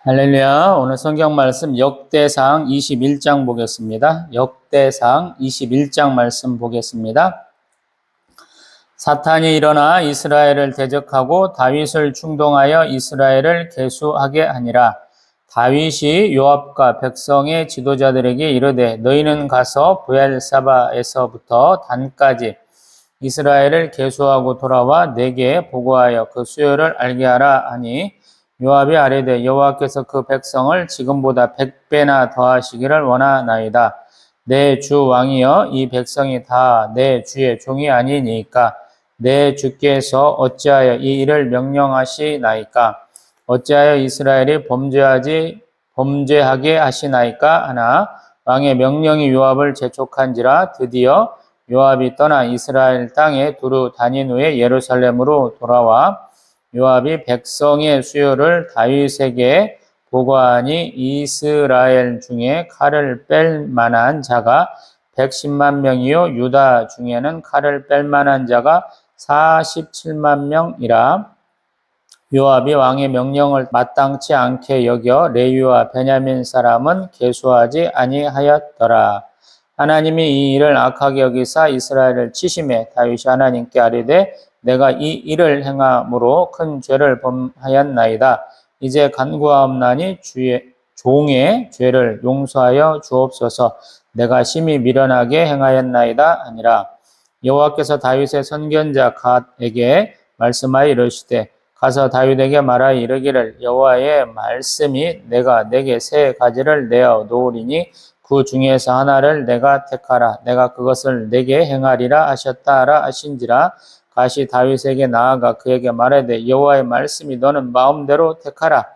할렐루야. 오늘 성경 말씀 역대상 21장 보겠습니다. 역대상 21장 말씀 보겠습니다. 사탄이 일어나 이스라엘을 대적하고 다윗을 충동하여 이스라엘을 계수하게 하니라. 다윗이 요압과 백성의 지도자들에게 이르되 너희는 가서 브엘사바에서부터 단까지 이스라엘을 계수하고 돌아와 내게 보고하여 그 수요를 알게 하라 하니 요압이 아뢰되 여호와께서 그 백성을 지금보다 100배나 더하시기를 원하나이다. 내 주 왕이여 이 백성이 다 내 주의 종이 아니니까 내 주께서 어찌하여 이 일을 명령하시나이까? 어찌하여 이스라엘이 범죄하게 하시나이까 하나 왕의 명령이 요압을 재촉한지라. 드디어 요압이 떠나 이스라엘 땅에 두루 다닌 후에 예루살렘으로 돌아와 요압이 백성의 수요를 다윗에게 보고하니 이스라엘 중에 칼을 뺄 만한 자가 110만 명이요 유다 중에는 칼을 뺄 만한 자가 47만 명이라. 요압이 왕의 명령을 마땅치 않게 여겨 레위와 베냐민 사람은 계수하지 아니하였더라. 하나님이 이 일을 악하게 여기사 이스라엘을 치심해 다윗이 하나님께 아뢰되 내가 이 일을 행함으로 큰 죄를 범하였나이다. 이제 간구하옵나니 종의 죄를 용서하여 주옵소서. 내가 심히 미련하게 행하였나이다 하니라. 여호와께서 다윗의 선견자 갓에게 말씀하여 이르시되 가서 다윗에게 말하여 이르기를 여호와의 말씀이 내가 내게 세 가지를 내어 놓으리니 그 중에서 하나를 내가 택하라. 내가 그것을 내게 행하리라 하셨다 하라 하신지라. 갓이 다윗에게 나아가 그에게 말하되 여호와의 말씀이 너는 마음대로 택하라.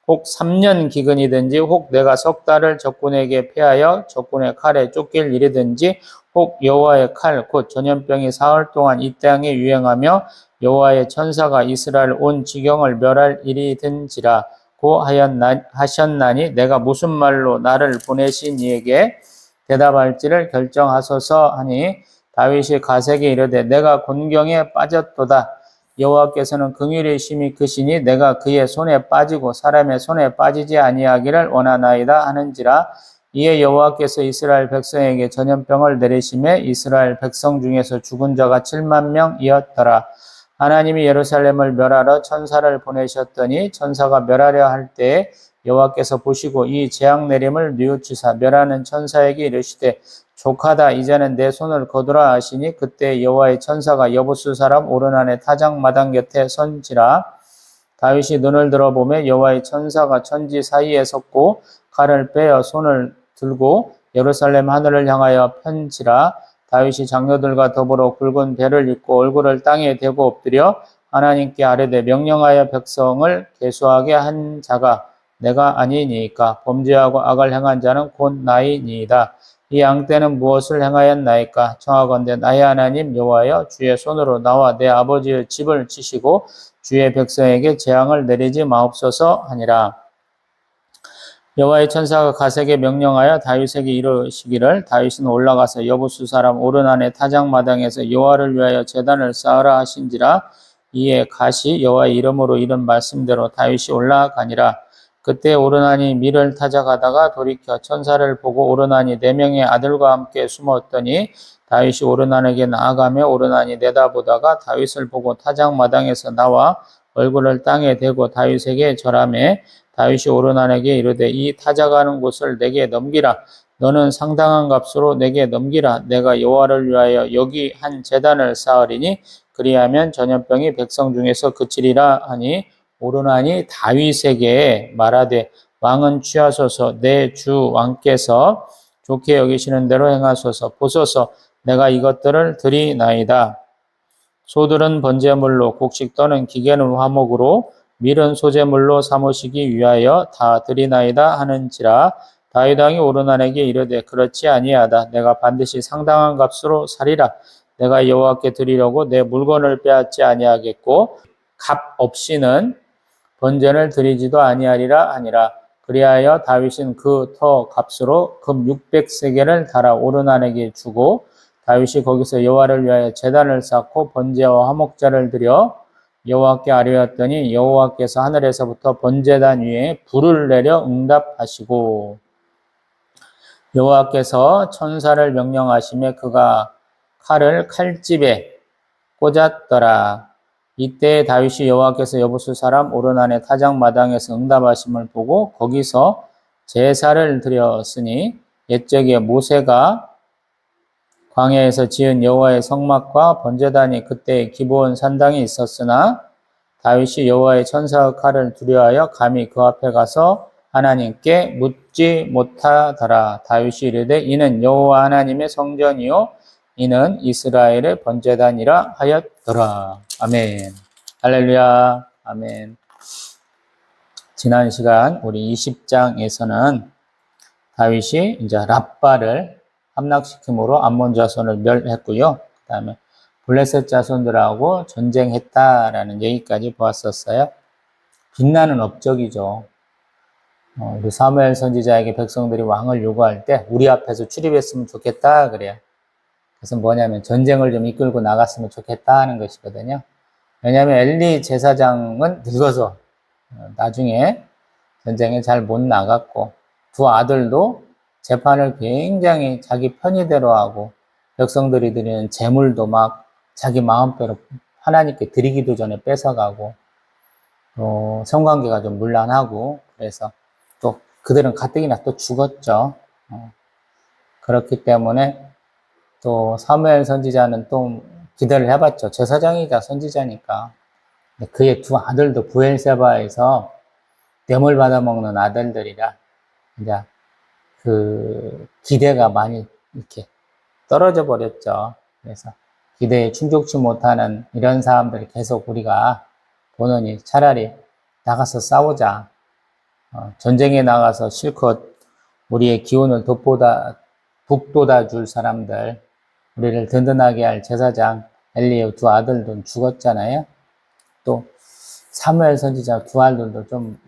혹 3년 기근이든지 혹 내가 석 달을 적군에게 패하여 적군의 칼에 쫓길 일이든지 혹 여호와의 칼 곧 전염병이 사흘 동안 이 땅에 유행하며 여호와의 천사가 이스라엘 온 지경을 멸할 일이든지라 고 하셨나니 내가 무슨 말로 나를 보내신 이에게 대답할지를 결정하소서 하니 다윗이 갓에게 이르되 내가 곤경에 빠졌도다. 여호와께서는 긍휼히 심히 크시니 내가 그의 손에 빠지고 사람의 손에 빠지지 아니하기를 원하나이다 하는지라. 이에 여호와께서 이스라엘 백성에게 전염병을 내리심에 이스라엘 백성 중에서 죽은 자가 7만 명이었더라. 하나님이 예루살렘을 멸하러 천사를 보내셨더니 천사가 멸하려 할 때에 여호와께서 보시고 이 재앙 내림을 뉘우치사 멸하는 천사에게 이르시되 족하다 이제는 내 손을 거두라 하시니 그때 여호와의 천사가 여부수 사람 오르난의 타작마당 곁에 선지라. 다윗이 눈을 들어보매 여호와의 천사가 천지 사이에 섰고 칼을 빼어 손을 들고 예루살렘 하늘을 향하여 편지라. 다윗이 장로들과 더불어 굵은 배를 입고 얼굴을 땅에 대고 엎드려 하나님께 아뢰되 명령하여 백성을 계수하게 한 자가 내가 아니니까 범죄하고 악을 행한 자는 곧 나이니이다. 이 양떼는 무엇을 행하였나이까? 청하건대 나의 하나님 여호와여 주의 손으로 나와 내 아버지의 집을 치시고 주의 백성에게 재앙을 내리지 마옵소서 하니라. 여호와의 천사가 갓에게 명령하여 다윗에게 이르시기를 다윗은 올라가서 여부수 사람 오르난의 타작마당에서 여호와를 위하여 제단을 쌓으라 하신지라. 이에 갓이 여호와의 이름으로 이른 말씀대로 다윗이 올라가니라. 그때 오르난이 밀을 타작하다가 돌이켜 천사를 보고 오르난이 4명의 아들과 함께 숨었더니 다윗이 오르난에게 나아가며 오르난이 내다보다가 다윗을 보고 타작마당에서 나와 얼굴을 땅에 대고 다윗에게 절하매 다윗이 오르난에게 이르되 이 타작하는 곳을 내게 넘기라. 너는 상당한 값으로 내게 넘기라. 내가 여호와를 위하여 여기 한 제단을 쌓으리니 그리하면 전염병이 백성 중에서 그치리라 하니 오르난이 다윗에게 말하되 왕은 취하소서 내 주 왕께서 좋게 여기시는 대로 행하소서. 보소서 내가 이것들을 드리나이다. 소들은 번제물로 곡식 또는 기계는 화목으로 밀은 소제물로 삼으시기 위하여 다 드리나이다 하는지라. 다윗 왕이 오르난에게 이르되 그렇지 아니하다. 내가 반드시 상당한 값으로 사리라. 내가 여호와께 드리려고 내 물건을 빼앗지 아니하겠고 값 없이는 번제를 드리지도 아니하리라 하니라. 그리하여 다윗은 그 터 값으로 금 600세겔을 달아 오르난에게 주고 다윗이 거기서 여호와를 위하여 제단을 쌓고 번제와 화목제를 드려 여호와께 아뢰었더니 여호와께서 하늘에서부터 번제단 위에 불을 내려 응답하시고 여호와께서 천사를 명령하시매 그가 칼을 칼집에 꽂았더라. 이때 다윗이 여호와께서 여부수 사람 오르난의 타작마당에서 응답하심을 보고 거기서 제사를 드렸으니 옛적에 모세가 광야에서 지은 여호와의 성막과 번제단이 그때 기브온 산당에 있었으나 다윗이 여호와의 천사의 칼을 두려워하여 감히 그 앞에 가서 하나님께 묻지 못하더라. 다윗이 이르되 이는 여호와 하나님의 성전이요 이는 이스라엘의 번제단이라 하였더라. 아멘. 할렐루야. 아멘. 지난 시간 우리 20장에서는 다윗이 이제 랍바를 함락시킴으로 암몬 자손을 멸했고요. 그 다음에 블레셋 자손들하고 전쟁했다라는 얘기까지 보았었어요. 빛나는 업적이죠. 우리 사무엘 선지자에게 백성들이 왕을 요구할 때 우리 앞에서 출입했으면 좋겠다 그래요. 그래서 뭐냐면 전쟁을 좀 이끌고 나갔으면 좋겠다 하는 것이거든요. 왜냐하면 엘리 제사장은 늙어서 나중에 전쟁에 잘 못 나갔고 두 아들도 재판을 굉장히 자기 편의대로 하고 백성들이 드리는 재물도 막 자기 마음대로 하나님께 드리기도 전에 뺏어가고 성관계가 좀 문란하고 그래서 또 그들은 가뜩이나 또 죽었죠. 그렇기 때문에 또 사무엘 선지자는 또 기대를 해봤죠. 제사장이자 선지자니까. 그의 두 아들도 브엘세바에서 뇌물 받아먹는 아들들이라 이제 그 기대가 많이 이렇게 떨어져 버렸죠. 그래서 기대에 충족치 못하는 이런 사람들이 계속 우리가 보느니 차라리 나가서 싸우자. 전쟁에 나가서 실컷 우리의 기운을 북돋아 줄 사람들, 우리를 든든하게 할 제사장 엘리의 두 아들도 죽었잖아요. 또 사무엘 선지자 두 아들도 좀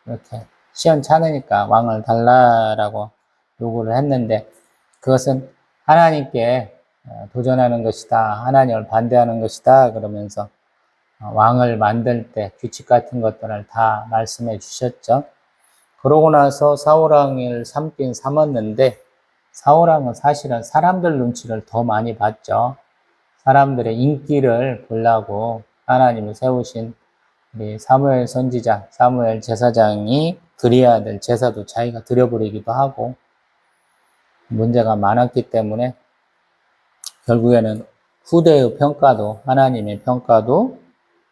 이렇게 시원찮으니까 왕을 달라라고 요구를 했는데 그것은 하나님께 도전하는 것이다. 하나님을 반대하는 것이다. 그러면서 왕을 만들 때 규칙 같은 것들을 다 말씀해 주셨죠. 그러고 나서 사울왕을 삼긴 삼았는데 사울왕은 사실은 사람들 눈치를 더 많이 봤죠. 사람들의 인기를 보려고 하나님이 세우신 우리 사무엘 선지자, 사무엘 제사장이 드려야 될 제사도 자기가 드려버리기도 하고 문제가 많았기 때문에 결국에는 후대의 평가도 하나님의 평가도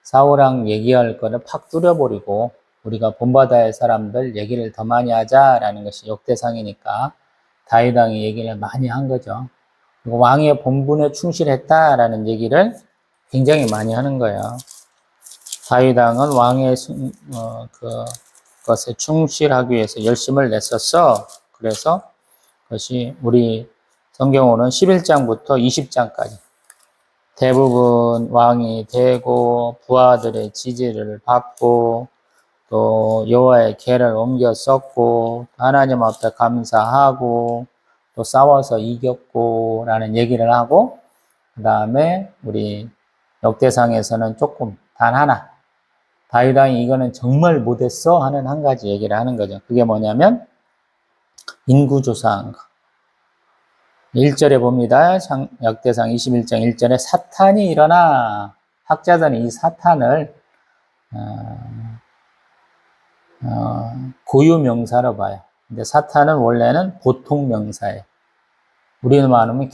사울왕 얘기할 거를 팍 뚫어버리고 우리가 본받아야 할 사람들 얘기를 더 많이 하자라는 것이 역대상이니까 다윗왕이 얘기를 많이 한 거죠. 그리고 왕의 본분에 충실했다라는 얘기를 굉장히 많이 하는 거예요. 다윗왕은 왕의 그것에 충실하기 위해서 열심을 냈었어. 그래서 그것이 우리 성경으로는 11장부터 20장까지 대부분 왕이 되고 부하들의 지지를 받고 또 여호와의 계를 옮겨 썼고 하나님 앞에 감사하고 또 싸워서 이겼고 라는 얘기를 하고 그 다음에 우리 역대상에서는 조금 단 하나 다윗왕이 이거는 정말 못했어 하는 한 가지 얘기를 하는 거죠. 그게 뭐냐면 인구조사한 거. 1절에 봅니다. 역대상 21장 1절에 사탄이 일어나 학자들은 이 사탄을 고유명사로 봐요. 근데 사탄은 원래는 보통명사예요. 우리는 말하면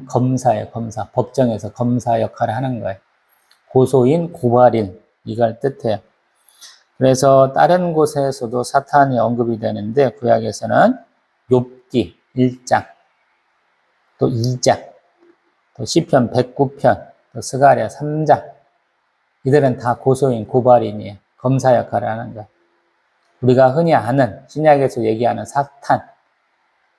검사예요. 검사. 법정에서 검사 역할을 하는 거예요. 고소인, 고발인 이걸 뜻해요. 그래서 다른 곳에서도 사탄이 언급이 되는데 구약에서는 욥기 1장 또 2장 또 시편 109편 또 스가랴 3장 이들은 다 고소인, 고발인이에요. 검사 역할을 하는 거예요. 우리가 흔히 아는 신약에서 얘기하는 사탄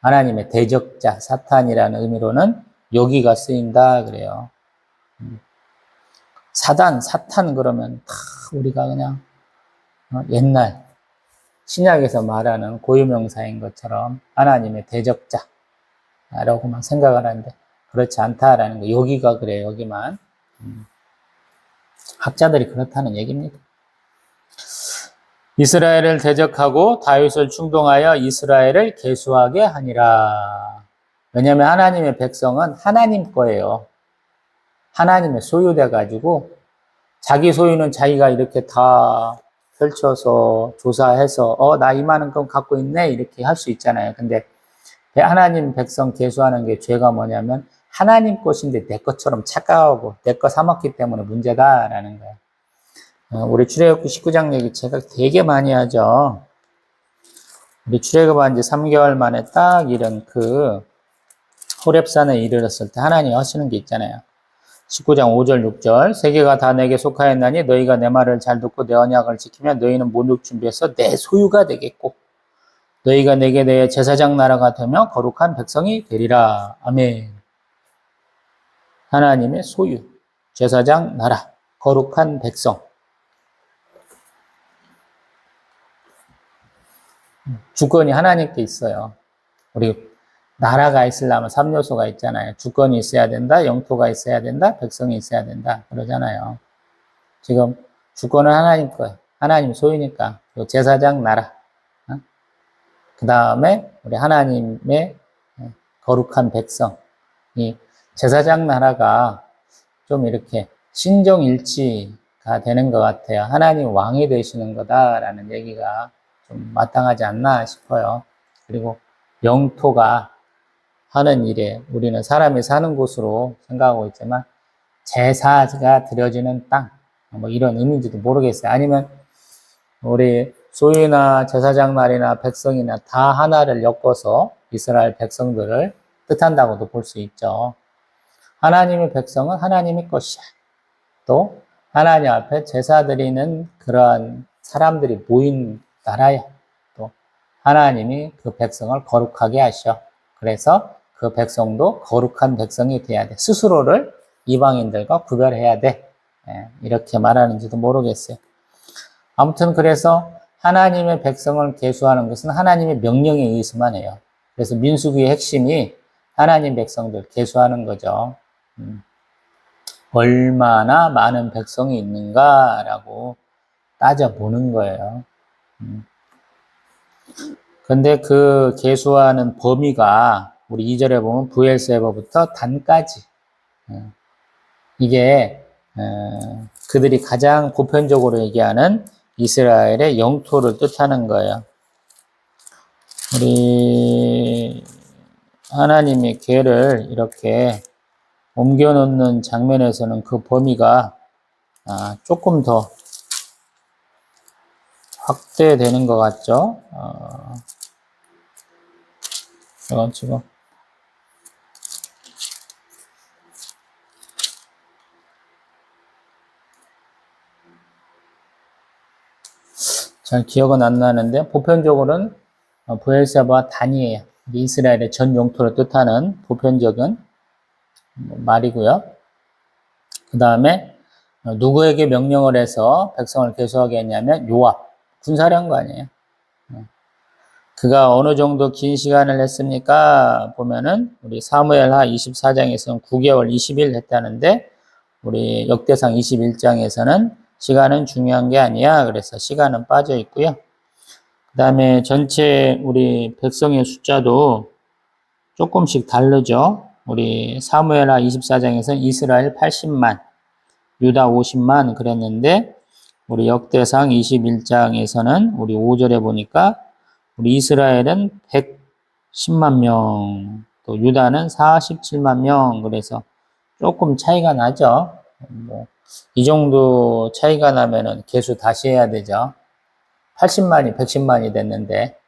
하나님의 대적자 사탄이라는 의미로는 여기가 쓰인다 그래요. 사탄 그러면 다 우리가 그냥 옛날 신약에서 말하는 고유명사인 것처럼 하나님의 대적자라고만 생각을 하는데 그렇지 않다라는 거. 여기가 그래요. 여기만. 학자들이 그렇다는 얘기입니다. 이스라엘을 대적하고 다윗을 충동하여 이스라엘을 계수하게 하니라. 왜냐하면 하나님의 백성은 하나님 거예요. 하나님의 소유돼 가지고 자기 소유는 자기가 이렇게 다 펼쳐서 조사해서 나 이만큼 갖고 있네 이렇게 할 수 있잖아요. 근데 하나님 백성 계수하는 게 죄가 뭐냐면 하나님 것인데 내 것처럼 착각하고 내 거 삼았기 때문에 문제다라는 거예요. 우리 출애굽기 19장 얘기 제가 되게 많이 하죠. 우리 출애굽한 지 3개월 만에 딱 이런 호렙산에 이르렀을 때 하나님 하시는 게 있잖아요. 19장 5절 6절 세계가 다 내게 속하였나니 너희가 내 말을 잘 듣고 내 언약을 지키면 너희는 모독 준비해서 내 소유가 되겠고 너희가 내게 대해 제사장 나라가 되며 거룩한 백성이 되리라. 아멘. 하나님의 소유, 제사장 나라, 거룩한 백성. 주권이 하나님께 있어요. 우리 나라가 있으려면 3요소가 있잖아요. 주권이 있어야 된다, 영토가 있어야 된다, 백성이 있어야 된다. 그러잖아요. 지금 주권은 하나님 거예요. 하나님 소유니까. 제사장 나라. 그 다음에 우리 하나님의 거룩한 백성. 이 제사장 나라가 좀 이렇게 신정일치가 되는 것 같아요. 하나님 왕이 되시는 거다라는 얘기가 좀 마땅하지 않나 싶어요. 그리고 영토가 하는 일에 우리는 사람이 사는 곳으로 생각하고 있지만 제사가 드려지는 땅, 뭐 이런 의미인지도 모르겠어요. 아니면 우리 소유나 제사장 날이나 백성이나 다 하나를 엮어서 이스라엘 백성들을 뜻한다고도 볼 수 있죠. 하나님의 백성은 하나님의 것이야. 또 하나님 앞에 제사 드리는 그러한 사람들이 모인 나라야. 또 하나님이 그 백성을 거룩하게 하셔. 그래서 그 백성도 거룩한 백성이 돼야 돼. 스스로를 이방인들과 구별해야 돼. 이렇게 말하는지도 모르겠어요. 아무튼 그래서 하나님의 백성을 계수하는 것은 하나님의 명령에 의해서만 해요. 그래서 민수기의 핵심이 하나님 백성들 계수하는 거죠. 얼마나 많은 백성이 있는가라고 따져보는 거예요. 근데 그 계수하는 범위가 우리 2절에 보면 브엘세바부터 단까지 이게 그들이 가장 보편적으로 얘기하는 이스라엘의 영토를 뜻하는 거예요. 우리 하나님의 궤를 이렇게 옮겨놓는 장면에서는 그 범위가 조금 더 확대되는 것 같죠? 이건 지금 잘 기억은 안 나는데 보편적으로는 브엘세바와 단이에요. 이스라엘의 전 영토를 뜻하는 보편적인 말이고요. 그 다음에 누구에게 명령을 해서 백성을 계수하게 했냐면 요압, 군사령관이에요. 그가 어느 정도 긴 시간을 했습니까? 보면은 우리 사무엘하 24장에서는 9개월 20일 했다는데 우리 역대상 21장에서는 시간은 중요한 게 아니야. 그래서 시간은 빠져 있고요. 그 다음에 전체 우리 백성의 숫자도 조금씩 다르죠. 우리 사무엘하 24장에서는 이스라엘 80만, 유다 50만 그랬는데 우리 역대상 21장에서는 우리 5절에 보니까 우리 이스라엘은 110만 명, 또 유다는 47만 명, 그래서 조금 차이가 나죠. 이 정도 차이가 나면은 계수 다시 해야 되죠. 80만이 110만이 됐는데,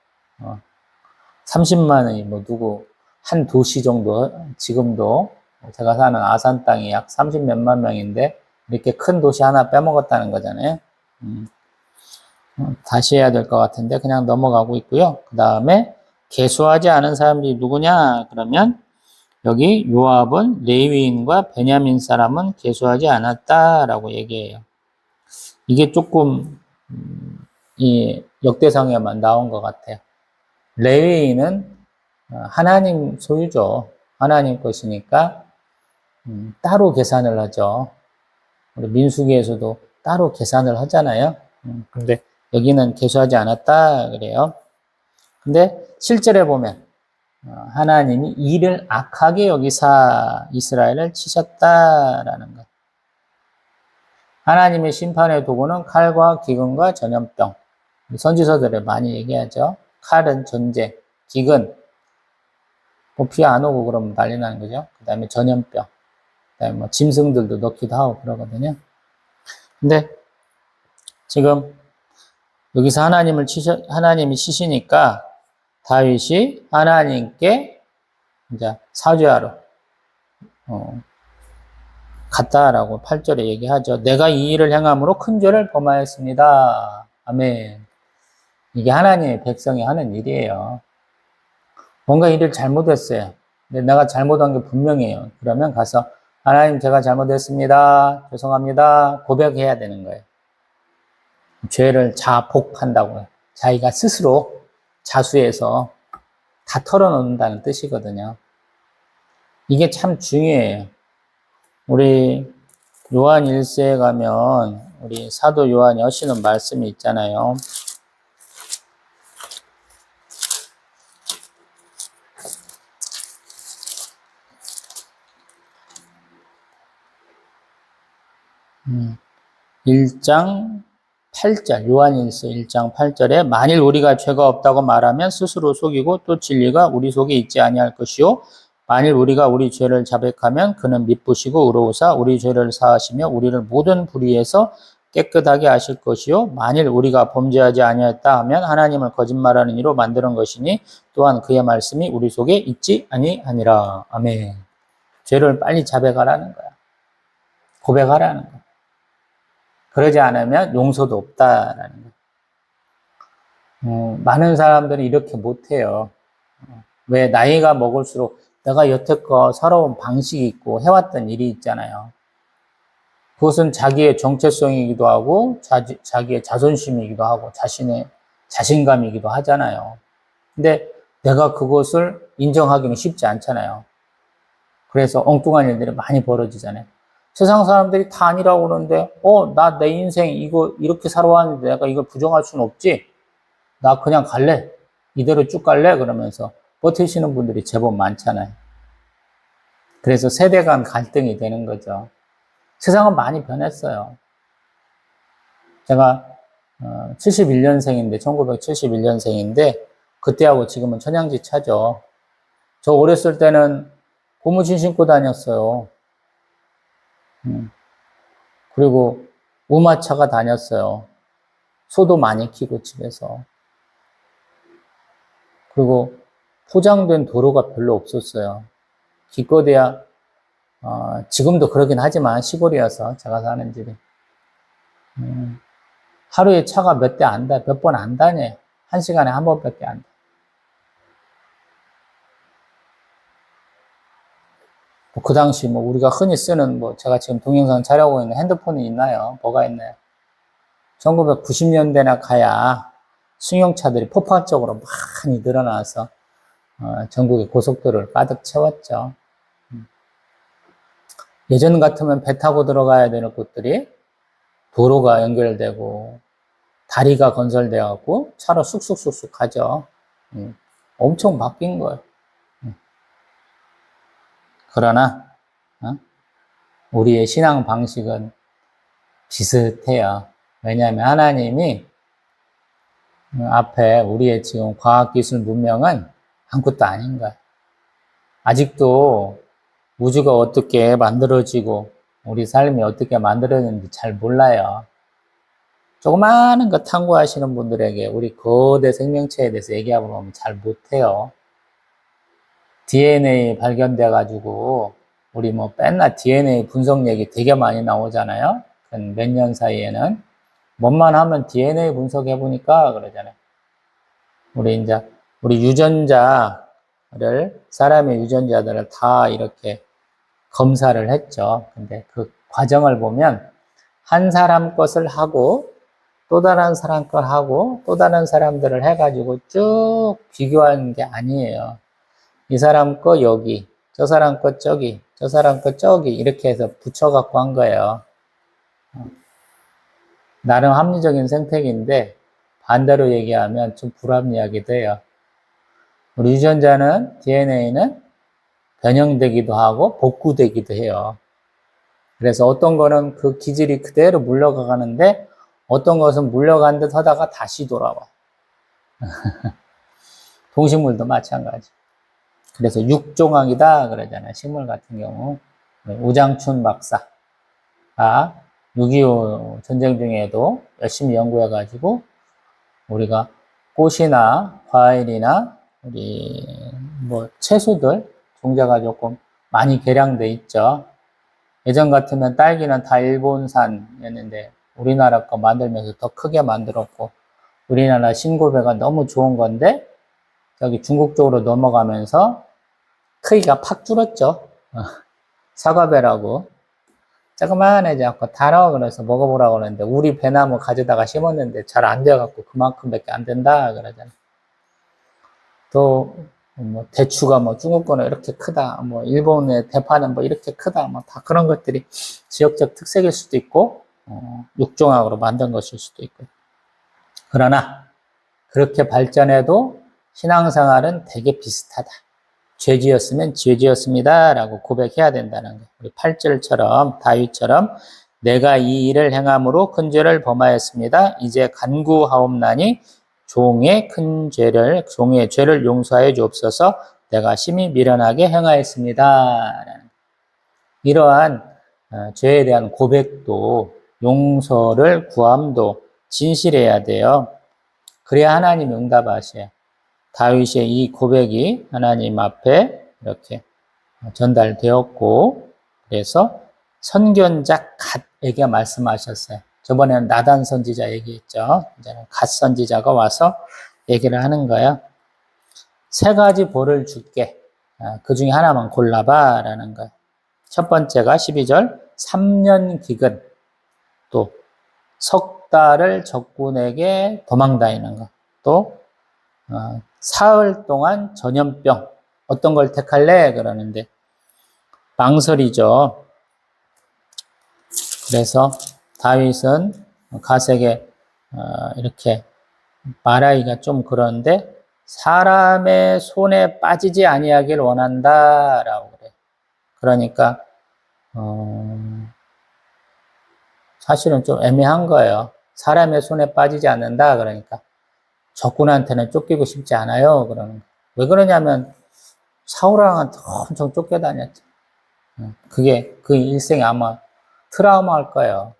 30만이 한 도시 정도, 지금도 제가 사는 아산 땅이 약 30 몇만 명인데, 이렇게 큰 도시 하나 빼먹었다는 거잖아요. 다시 해야 될 것 같은데 그냥 넘어가고 있고요. 그 다음에 계수하지 않은 사람들이 누구냐? 그러면 여기 요압은 레위인과 베냐민 사람은 계수하지 않았다라고 얘기해요. 이게 조금 이 역대상에만 나온 것 같아요. 레위인은 하나님 소유죠. 하나님 것이니까 따로 계산을 하죠. 우리 민수기에서도 따로 계산을 하잖아요. 근데 여기는 계수하지 않았다 그래요. 근데 실제로 보면 하나님이 이를 악하게 여기사 이스라엘을 치셨다라는 것. 하나님의 심판의 도구는 칼과 기근과 전염병. 선지서들에 많이 얘기하죠. 칼은 전쟁, 기근, 뭐 비 안 오고 그러면 난리 나는 거죠. 그 다음에 전염병, 그 다음에 뭐 짐승들도 넣기도 하고 그러거든요. 근데 지금 여기서 하나님이 치시니까 다윗이 하나님께 이제 사죄하러 갔다라고 8절에 얘기하죠. 내가 이 일을 행함으로 큰 죄를 범하였습니다. 아멘. 이게 하나님의 백성이 하는 일이에요. 뭔가 일을 잘못했어요. 근데 내가 잘못한 게 분명해요. 그러면 가서 하나님 제가 잘못했습니다. 죄송합니다. 고백해야 되는 거예요. 죄를 자복한다고 해요. 자기가 스스로 자수해서 다 털어놓는다는 뜻이거든요. 이게 참 중요해요. 우리 요한 1세에 가면 우리 사도 요한이 하시는 말씀이 있잖아요. 음, 1장 8절, 요한일서 1장 8절에 만일 우리가 죄가 없다고 말하면 스스로 속이고 또 진리가 우리 속에 있지 아니할 것이요 만일 우리가 우리 죄를 자백하면 그는 미쁘시고 의로우사 우리 죄를 사하시며 우리를 모든 불의에서 깨끗하게 하실 것이요 만일 우리가 범죄하지 아니했다 하면 하나님을 거짓말하는 이로 만드는 것이니 또한 그의 말씀이 우리 속에 있지 아니하니라. 아멘. 죄를 빨리 자백하라는 거야. 고백하라는 거야. 그러지 않으면 용서도 없다라는 거예요. 많은 사람들이 이렇게 못해요. 왜? 나이가 먹을수록 내가 여태껏 살아온 방식이 있고 해왔던 일이 있잖아요. 그것은 자기의 정체성이기도 하고 자기의 자존심이기도 하고 자신의 자신감이기도 하잖아요. 근데 내가 그것을 인정하기는 쉽지 않잖아요. 그래서 엉뚱한 일들이 많이 벌어지잖아요. 세상 사람들이 다 아니라고 그러는데, 나 내 인생 이거 이렇게 살아왔는데 내가 이걸 부정할 수는 없지? 나 그냥 갈래? 이대로 쭉 갈래? 그러면서 버티시는 분들이 제법 많잖아요. 그래서 세대 간 갈등이 되는 거죠. 세상은 많이 변했어요. 제가 71년생인데, 1971년생인데, 그때하고 지금은 천양지 차죠. 저 어렸을 때는 고무신 신고 다녔어요. 그리고 우마차가 다녔어요. 소도 많이 키고 집에서. 그리고 포장된 도로가 별로 없었어요. 기껏해야 지금도 그러긴 하지만 시골이어서 제가 사는 집이 하루에 차가 몇 번 안 다녀요. 1시간에 한 번밖에 안 돼. 그 당시 우리가 흔히 쓰는 제가 지금 동영상 촬영하고 있는 핸드폰이 있나요? 뭐가 있나요? 1990년대나 가야 승용차들이 폭발적으로 많이 늘어나서 전국의 고속도로를 가득 채웠죠. 예전 같으면 배 타고 들어가야 되는 곳들이 도로가 연결되고 다리가 건설되어갖고 차로 쑥쑥쑥쑥 가죠. 엄청 바뀐 거예요. 그러나 우리의 신앙 방식은 비슷해요. 왜냐하면 하나님이 앞에 우리의 지금 과학기술 문명은 아무것도 아닌 거예요. 아직도 우주가 어떻게 만들어지고 우리 삶이 어떻게 만들어졌는지 잘 몰라요. 조그마한 거 탐구하시는 분들에게 우리 거대 생명체에 대해서 얘기하고 보면 잘 못해요. DNA 발견돼가지고 우리 맨날 DNA 분석 얘기 되게 많이 나오잖아요. 몇 년 사이에는 뭐만 하면 DNA 분석해보니까 그러잖아요. 우리 유전자를 사람의 유전자들을 다 이렇게 검사를 했죠. 근데 그 과정을 보면 한 사람 것을 하고 또 다른 사람 걸 하고 또 다른 사람들을 해가지고 쭉 비교하는 게 아니에요. 이 사람 거 여기, 저 사람 거 저기, 저 사람 거 저기 이렇게 해서 붙여갖고 한 거예요. 나름 합리적인 생태계인데 반대로 얘기하면 좀 불합리하기도 해요. 우리 유전자는 DNA는 변형되기도 하고 복구되기도 해요. 그래서 어떤 거는 그 기질이 그대로 물러가는데 어떤 것은 물러간 듯 하다가 다시 돌아와. 동식물도 마찬가지. 그래서 육종학이다 그러잖아요. 식물 같은 경우. 우장춘 박사가 6.25 전쟁 중에도 열심히 연구해가지고 우리가 꽃이나 과일이나 우리 뭐 채소들 종자가 조금 많이 개량돼 있죠. 예전 같으면 딸기는 다 일본산이었는데 우리나라 거 만들면서 더 크게 만들었고 우리나라 신고배가 너무 좋은 건데 저기 중국 쪽으로 넘어가면서 크기가 팍 줄었죠. 사과배라고 조그만해지 않고 달아 그래서 먹어보라고 그러는데 우리 배나무 가져다가 심었는데 잘 안 돼갖고 그만큼밖에 안 된다 그러잖아. 또 뭐 대추가 뭐 중국 거는 이렇게 크다, 뭐 일본의 대파는 뭐 이렇게 크다, 뭐 다 그런 것들이 지역적 특색일 수도 있고 육종학으로 만든 것일 수도 있고. 그러나 그렇게 발전해도 신앙생활은 되게 비슷하다. 죄지었으면 죄지었습니다 라고 고백해야 된다는 거예요. 우리 8절처럼 다윗처럼 내가 이 일을 행함으로 큰 죄를 범하였습니다. 이제 간구하옵나니 종의 죄를 용서하여 주옵소서. 내가 심히 미련하게 행하였습니다. 이러한 죄에 대한 고백도 용서를 구함도 진실해야 돼요. 그래야 하나님이 응답하셔요. 다윗의 이 고백이 하나님 앞에 이렇게 전달되었고 그래서 선견자 갓에게 말씀하셨어요. 저번에는 나단 선지자 얘기했죠. 이제는 갓 선지자가 와서 얘기를 하는 거예요. 3가지 벌을 줄게. 그 중에 하나만 골라봐 라는 거예요. 첫 번째가 12절 3년 기근 또 석 달을 적군에게 도망다니는 거 또 사흘 동안 전염병 어떤 걸 택할래? 그러는데 망설이죠. 그래서 다윗은 갓에게 이렇게 말하기가 좀 그런데 사람의 손에 빠지지 아니하길 원한다라고 그래. 그러니까 사실은 좀 애매한 거예요. 사람의 손에 빠지지 않는다 그러니까 적군한테는 쫓기고 싶지 않아요. 그러는 거예요. 왜 그러냐면 사울왕한테 엄청 쫓겨다녔죠. 그게 그 일생에 아마 트라우마일 거예요.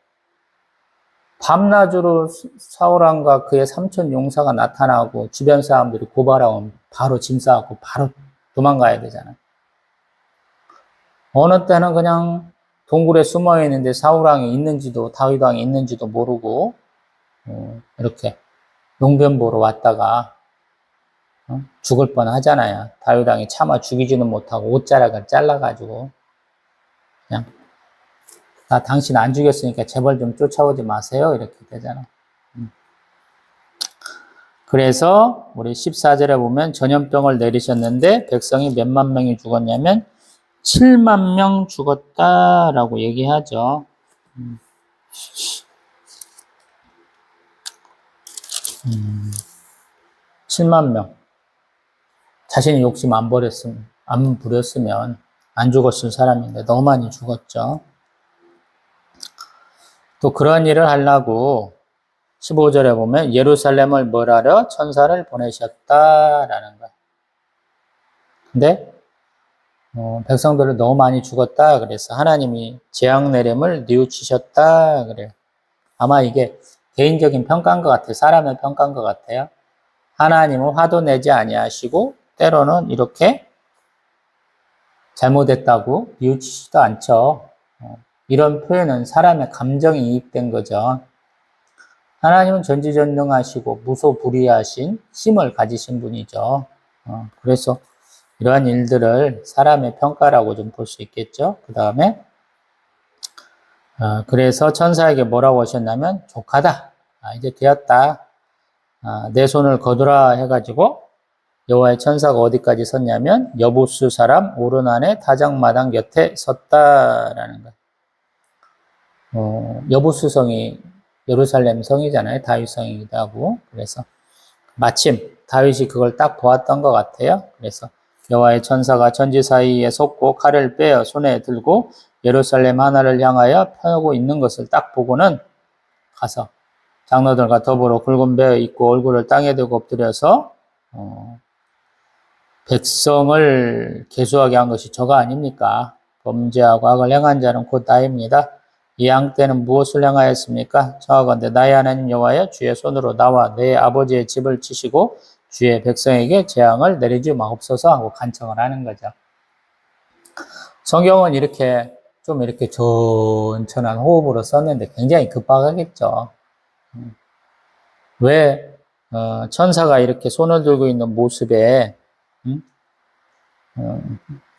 밤낮으로 사울왕과 그의 3천 용사가 나타나고 주변 사람들이 고발하면 바로 짐 싸갖고 바로 도망가야 되잖아요. 어느 때는 그냥 동굴에 숨어 있는데 사울왕이 있는지도 다윗왕이 있는지도 모르고 이렇게 용변 보러 왔다가 죽을 뻔 하잖아요. 다윗왕이 차마 죽이지는 못하고 옷자락을 잘라가지고 그냥 나 당신 안 죽였으니까 제발 좀 쫓아오지 마세요. 이렇게 되잖아. 그래서 우리 14절에 보면 전염병을 내리셨는데 백성이 몇만 명이 죽었냐면 7만 명 죽었다라고 얘기하죠. 7만 명. 자신이 욕심 안 부렸으면 안 죽었을 사람인데 너무 많이 죽었죠. 또 그런 일을 하려고 15절에 보면 예루살렘을 멸하려 천사를 보내셨다라는 거예요. 근데 백성들을 너무 많이 죽었다 그래서 하나님이 재앙 내림을 뉘우치셨다 그래요. 아마 이게 개인적인 평가인 것 같아요. 사람의 평가인 것 같아요. 하나님은 화도 내지 아니하시고 때로는 이렇게 잘못했다고 뉘우치지도 않죠. 이런 표현은 사람의 감정이 이입된 거죠. 하나님은 전지전능하시고 무소불위하신 힘을 가지신 분이죠. 그래서 이러한 일들을 사람의 평가라고 좀 볼 수 있겠죠. 그 다음에 그래서 천사에게 뭐라고 하셨냐면 족하다. 이제 되었다. 내 손을 거두라 해가지고 여호와의 천사가 어디까지 섰냐면 여부수 사람 오르난의 타작마당 곁에 섰다라는 거예요. 여부수성이 예루살렘 성이잖아요. 다윗 성이기도 하고. 그래서 마침 다윗이 그걸 딱 보았던 것 같아요. 그래서 여호와의 천사가 천지 사이에 솟고 칼을 빼어 손에 들고 예루살렘 하나를 향하여 펴고 있는 것을 딱 보고는 가서 장로들과 더불어 굵은 베어 입고 얼굴을 땅에 대고 엎드려서 백성을 계수하게 한 것이 저가 아닙니까? 범죄하고 악을 행한 자는 곧 나입니다. 이 양 때는 무엇을 행하였습니까? 청하건대 나의 하나님 여호와여 주의 손으로 나와 내 아버지의 집을 치시고 주의 백성에게 재앙을 내리지 마옵소서 하고 간청을 하는 거죠. 성경은 이렇게 좀 이렇게 천천한 호흡으로 썼는데 굉장히 급박하겠죠. 왜 천사가 이렇게 손을 들고 있는 모습에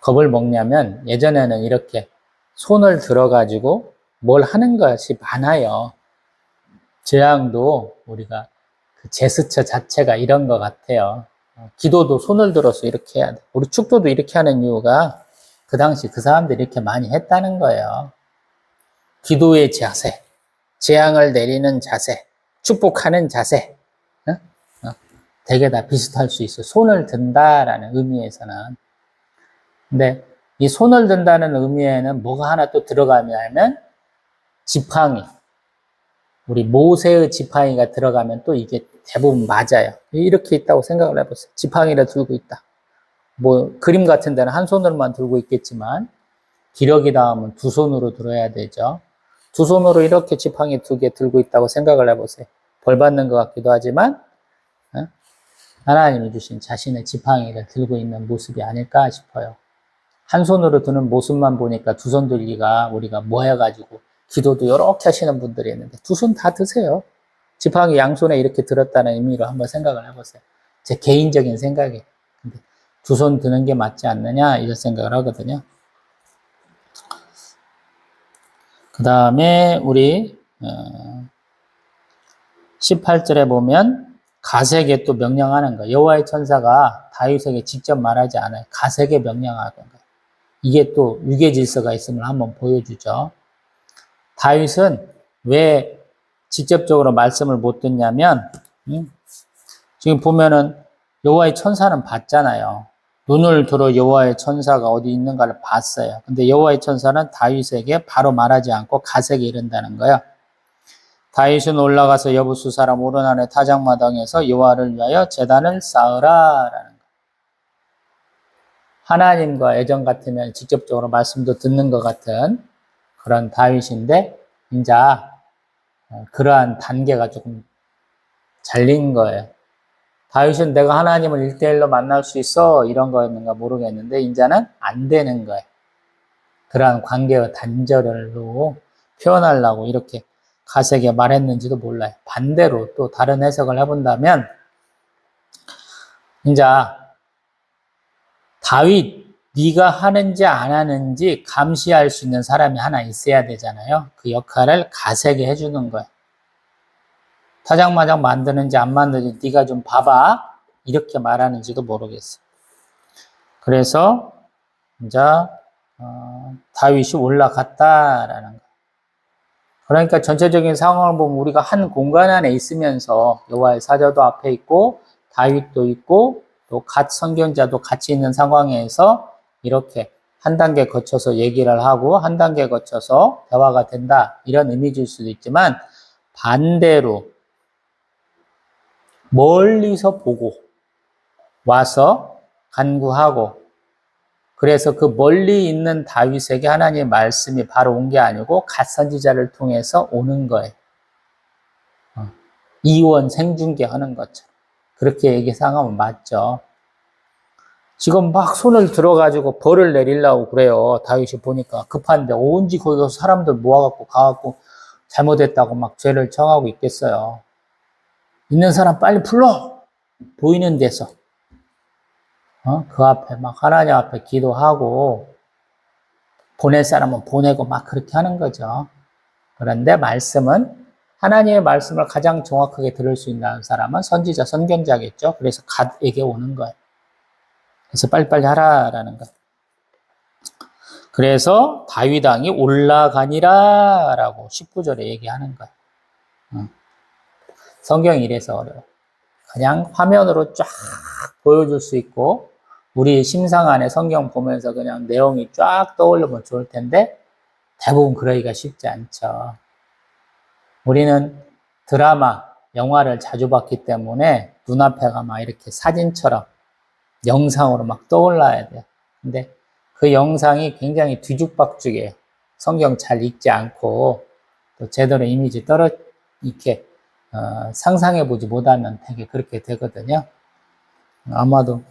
겁을 먹냐면 예전에는 이렇게 손을 들어가지고 뭘 하는 것이 많아요. 재앙도 우리가 그 제스처 자체가 이런 것 같아요. 기도도 손을 들어서 이렇게 해야 돼. 우리 축도도 이렇게 하는 이유가 그 당시 그 사람들이 이렇게 많이 했다는 거예요. 기도의 자세, 재앙을 내리는 자세, 축복하는 자세, 되게 다 비슷할 수 있어요. 손을 든다라는 의미에서는. 근데 이 손을 든다는 의미에는 뭐가 하나 또 들어가냐면 지팡이. 우리 모세의 지팡이가 들어가면 또 이게 대부분 맞아요. 이렇게 있다고 생각을 해보세요. 지팡이를 들고 있다. 뭐 그림 같은 데는 한 손으로만 들고 있겠지만 기력이 닿으면 두 손으로 들어야 되죠. 두 손으로 이렇게 지팡이 2개 들고 있다고 생각을 해보세요. 벌 받는 것 같기도 하지만 하나님이 주신 자신의 지팡이를 들고 있는 모습이 아닐까 싶어요. 한 손으로 드는 모습만 보니까 두 손 들기가 우리가 뭐 해가지고 기도도 이렇게 하시는 분들이 있는데 두 손 다 드세요. 지팡이 양손에 이렇게 들었다는 의미로 한번 생각을 해보세요. 제 개인적인 생각이에요. 근데 두 손 드는 게 맞지 않느냐 이런 생각을 하거든요. 그 다음에 우리 18절에 보면 가세에게 또 명령하는 거예요. 여호와의 천사가 다윗에게 직접 말하지 않아요. 가세에게 명령하는 거예요. 이게 또 유계 질서가 있음을 한번 보여주죠. 다윗은 왜 직접적으로 말씀을 못 듣냐면 지금 보면은 여호와의 천사는 봤잖아요. 눈을 들어 여호와의 천사가 어디 있는가를 봤어요. 근데 여호와의 천사는 다윗에게 바로 말하지 않고 가세에게 이른다는 거예요. 다윗은 올라가서 여부수 사람 오르난의 타작마당에서 여호와를 위하여 제단을 쌓으라라는 거예요. 하나님과 예전 같으면 직접적으로 말씀도 듣는 것 같은 그런 다윗인데 이제 그러한 단계가 조금 잘린 거예요. 다윗은 내가 하나님을 1대1로 만날 수 있어 이런 거였는가 모르겠는데 이제는 안 되는 거예요. 그러한 관계의 단절로 표현하려고 이렇게 가세에게 말했는지도 몰라요. 반대로 또 다른 해석을 해본다면 이제 다윗 네가 하는지 안 하는지 감시할 수 있는 사람이 하나 있어야 되잖아요. 그 역할을 가세에게 해주는 거예요. 타작마작 만드는지 안 만드는지 네가 좀 봐봐. 이렇게 말하는지도 모르겠어. 그래서 이제 다윗이 올라갔다라는 거예요. 그러니까 전체적인 상황을 보면 우리가 한 공간 안에 있으면서 여호와의 사자도 앞에 있고 다윗도 있고 또 갓 선경자도 같이 있는 상황에서 이렇게 한 단계 거쳐서 얘기를 하고 한 단계 거쳐서 대화가 된다 이런 의미일 수도 있지만 반대로 멀리서 보고 와서 간구하고 그래서 그 멀리 있는 다윗에게 하나님의 말씀이 바로 온 게 아니고 갓 선지자를 통해서 오는 거예요. 이원 생중계 하는 것처럼. 그렇게 얘기상하면 맞죠. 지금 막 손을 들어가지고 벌을 내리려고 그래요. 다윗이 보니까 급한데 언제 거기서 사람들 모아갖고 가갖고 잘못했다고 막 죄를 청하고 있겠어요. 있는 사람 빨리 불러! 보이는 데서. 그 앞에 막 하나님 앞에 기도하고 보낼 사람은 보내고 막 그렇게 하는 거죠. 그런데 말씀은 하나님의 말씀을 가장 정확하게 들을 수 있는 사람은 선지자, 선견자겠죠. 그래서 갓에게 오는 거예요. 그래서 빨리빨리 하라라는 거예요. 그래서 다윗 왕이 올라가니라 라고 19절에 얘기하는 거야. 성경이 이래서 어려워. 그냥 화면으로 쫙 보여줄 수 있고 우리 심상 안에 성경 보면서 그냥 내용이 쫙 떠오르면 좋을 텐데 대부분 그러기가 쉽지 않죠. 우리는 드라마, 영화를 자주 봤기 때문에 눈앞에가 막 이렇게 사진처럼 영상으로 막 떠올라야 돼요. 근데 그 영상이 굉장히 뒤죽박죽이에요. 성경 잘 읽지 않고 또 제대로 이미지 이렇게 상상해보지 못하면 되게 그렇게 되거든요. 아마도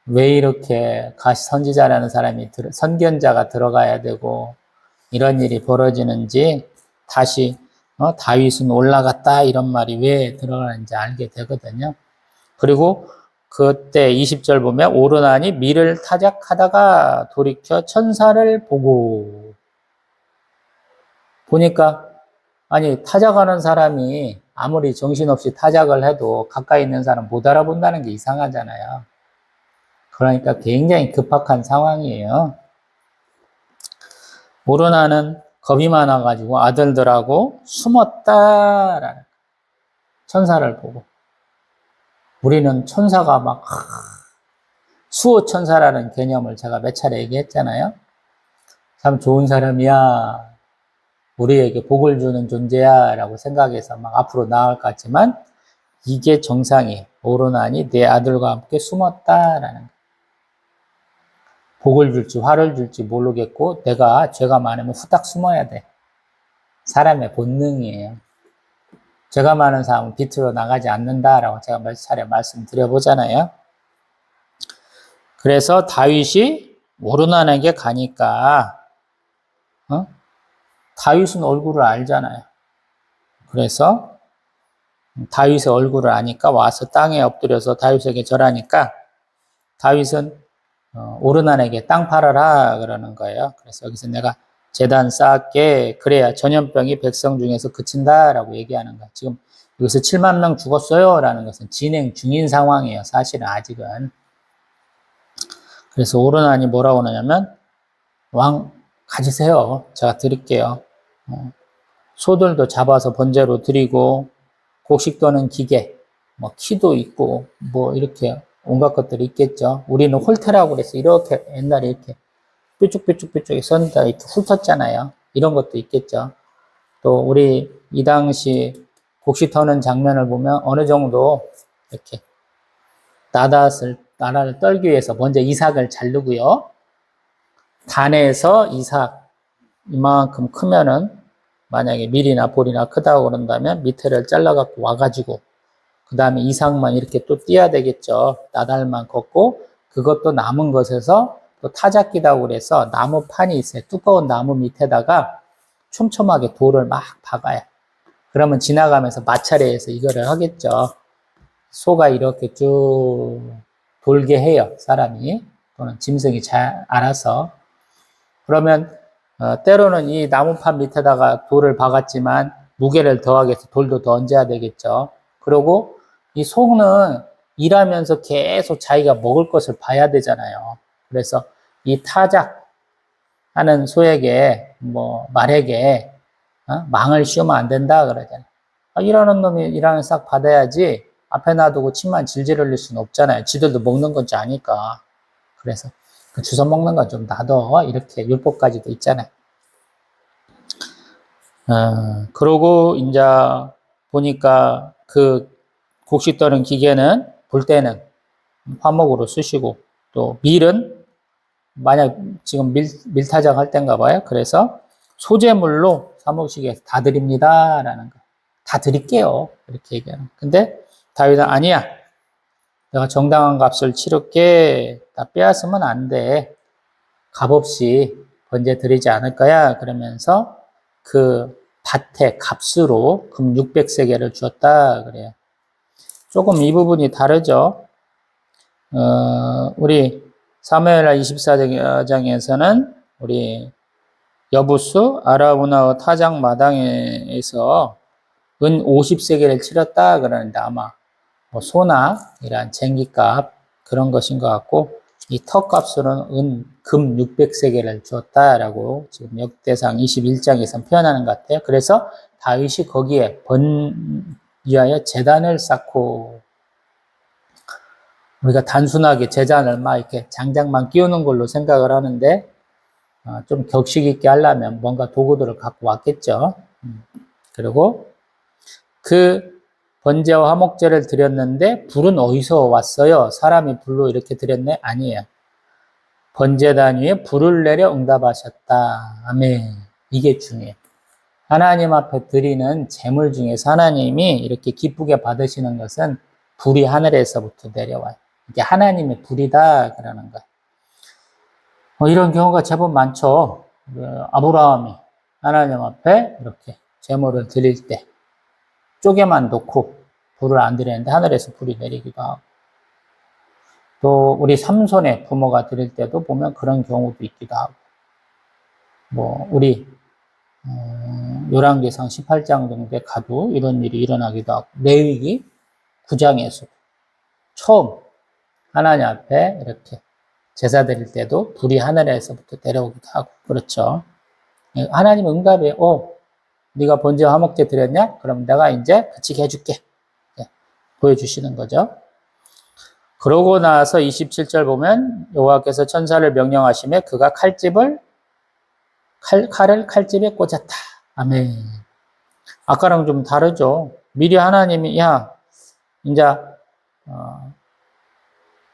왜 이렇게 선지자라는 사람이 선견자가 들어가야 되고 이런 일이 벌어지는지 다시 다윗은 올라갔다 이런 말이 왜 들어가는지 알게 되거든요. 그리고 그때 20절 보면 오르나니 밀을 타작하다가 돌이켜 천사를 보니까 아니 타작하는 사람이 아무리 정신없이 타작을 해도 가까이 있는 사람 못 알아본다는 게 이상하잖아요. 그러니까 굉장히 급박한 상황이에요. 오르나는 겁이 많아가지고 아들들하고 숨었다라는 천사를 보고 우리는 천사가 막 수호천사라는 개념을 제가 몇 차례 얘기했잖아요. 참 좋은 사람이야. 우리에게 복을 주는 존재야 라고 생각해서 막 앞으로 나아갈 것 같지만 이게 정상이에요. 오르나니 내 아들과 함께 숨었다라는 거예요. 복을 줄지 화를 줄지 모르겠고 내가 죄가 많으면 후딱 숨어야 돼. 사람의 본능이에요. 죄가 많은 사람은 빛으로 나가지 않는다라고 제가 몇 차례 말씀드려보잖아요. 그래서 다윗이 오르난에게 가니까 다윗은 얼굴을 알잖아요. 그래서 다윗의 얼굴을 아니까 와서 땅에 엎드려서 다윗에게 절하니까 다윗은 오르난에게 땅 팔아라 그러는 거예요. 그래서 여기서 내가 제단 쌓게 그래야 전염병이 백성 중에서 그친다라고 얘기하는 거예요. 지금 여기서 7만 명 죽었어요 라는 것은 진행 중인 상황이에요. 사실은 아직은. 그래서 오르난이 뭐라고 하냐면 왕 가지세요. 제가 드릴게요. 소들도 잡아서 번제로 드리고 곡식 떠는 기계, 뭐 키도 있고 뭐 이렇게 온갖 것들이 있겠죠. 우리는 홀테라고 그래서 이렇게 옛날에 이렇게 뾰족뾰족뾰족이 선다 이렇게 훑었잖아요. 이런 것도 있겠죠. 또 우리 이 당시 곡식 터는 장면을 보면 어느 정도 이렇게 나라를 떨기 위해서 먼저 이삭을 자르고요. 단에서 이삭 이만큼 크면은 만약에 밀이나 볼이나 크다고 그런다면 밑에를 잘라갖고 와가지고 그 다음에 이삭만 이렇게 또 띄어야 되겠죠. 나달만 걷고 그것도 남은 것에서 또 타작기다고 그래서 나무판이 있어요. 두꺼운 나무 밑에다가 촘촘하게 돌을 막 박아요. 그러면 지나가면서 마차례에서 이거를 하겠죠. 소가 이렇게 쭉 돌게 해요. 사람이 또는 짐승이 잘 알아서. 그러면 때로는 이 나무판 밑에다가 돌을 박았지만 무게를 더하기 위해서 돌도 더 얹어야 되겠죠. 그리고 이 소는 일하면서 계속 자기가 먹을 것을 봐야 되잖아요. 그래서 이 타작하는 소에게 말에게 망을 씌우면 안 된다 그러잖아요. 일하는 놈이 일하는 싹 받아야지 앞에 놔두고 침만 질질 흘릴 수는 없잖아요. 지들도 먹는 건지 아니까. 그래서 그 주워 먹는 건 좀 놔둬 이렇게 율법까지도 있잖아요. 그러고 이제 보니까 그 곡식 떠는 기계는 볼 때는 화목으로 쓰시고 또 밀은 만약 지금 밀타작 할 때인가 봐요. 그래서 소재물로 사목식에서 다 드립니다 라는 거. 다 드릴게요. 이렇게 얘기하는. 근데 다윗은 아니야. 내가 정당한 값을 치를게. 다 빼앗으면 안 돼. 값없이 번제 드리지 않을 거야. 그러면서 그 밭의 값으로 금 600세겔을 주었다. 그래요. 조금 이 부분이 다르죠. 우리 사무엘하 24장에서는 우리 여부수 아라우나의 타작 마당에서 은 50세겔을 치렀다 그러는데 아마 소나 이런 쟁기값 그런 것인 것 같고 이 턱값으로는 금 600세겔을 주었다라고 지금 역대상 21장에서 표현하는 것 같아요. 그래서 다윗이 거기에 위하여 제단을 쌓고, 우리가 단순하게 제단을 막 이렇게 장작만 끼우는 걸로 생각을 하는데 좀 격식 있게 하려면 뭔가 도구들을 갖고 왔겠죠. 그리고 그 번제와 화목제를 드렸는데 불은 어디서 왔어요? 사람이 불로 이렇게 드렸네? 아니에요. 번제단 위에 불을 내려 응답하셨다. 아멘. 이게 중요해요. 하나님 앞에 드리는 제물 중에서 하나님이 이렇게 기쁘게 받으시는 것은 불이 하늘에서부터 내려와요. 이게 하나님의 불이다 그러는 거예요. 이런 경우가 제법 많죠. 아브라함이 하나님 앞에 이렇게 제물을 드릴 때 쪼개만 놓고 불을 안 드리는데 하늘에서 불이 내리기도 하고, 또 우리 삼손의 부모가 드릴 때도 보면 그런 경우도 있기도 하고, 우리 열왕기상 18장 정도에 가도 이런 일이 일어나기도 하고, 레위기 9장에서 처음 하나님 앞에 이렇게 제사 드릴 때도 불이 하늘에서부터 내려오기도 하고 그렇죠. 하나님 응답에 네가 번제 화목제 드렸냐? 그럼 내가 이제 그치게 해줄게. 보여주시는 거죠. 그러고 나서 27절 보면 여호와께서 천사를 명령하시매 그가 칼을 칼집에 꽂았다. 아멘. 아까랑 좀 다르죠. 미리 하나님이 이제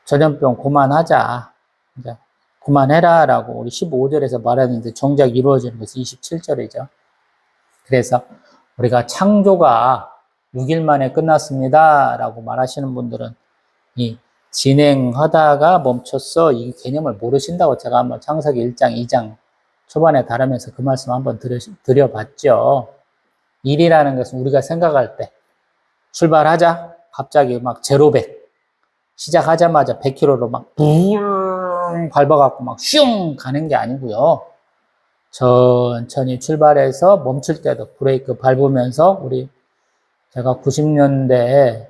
전염병 그만하자. 이제 그만해라라고 우리 15절에서 말했는데 정작 이루어지는 것이 27절이죠. 그래서 우리가 창조가 6일 만에 끝났습니다 라고 말하시는 분들은 이 진행하다가 멈췄어 이 개념을 모르신다고 제가 한번 창세기 1장 2장 초반에 다루면서 그 말씀 한번 드려봤죠. 일이라는 것은 우리가 생각할 때 출발하자 갑자기 막 제로 100 시작하자마자 100km로 막 붕 밟아갖고 막 슝 가는 게 아니고요. 천천히 출발해서 멈출 때도 브레이크 밟으면서 제가 90년대에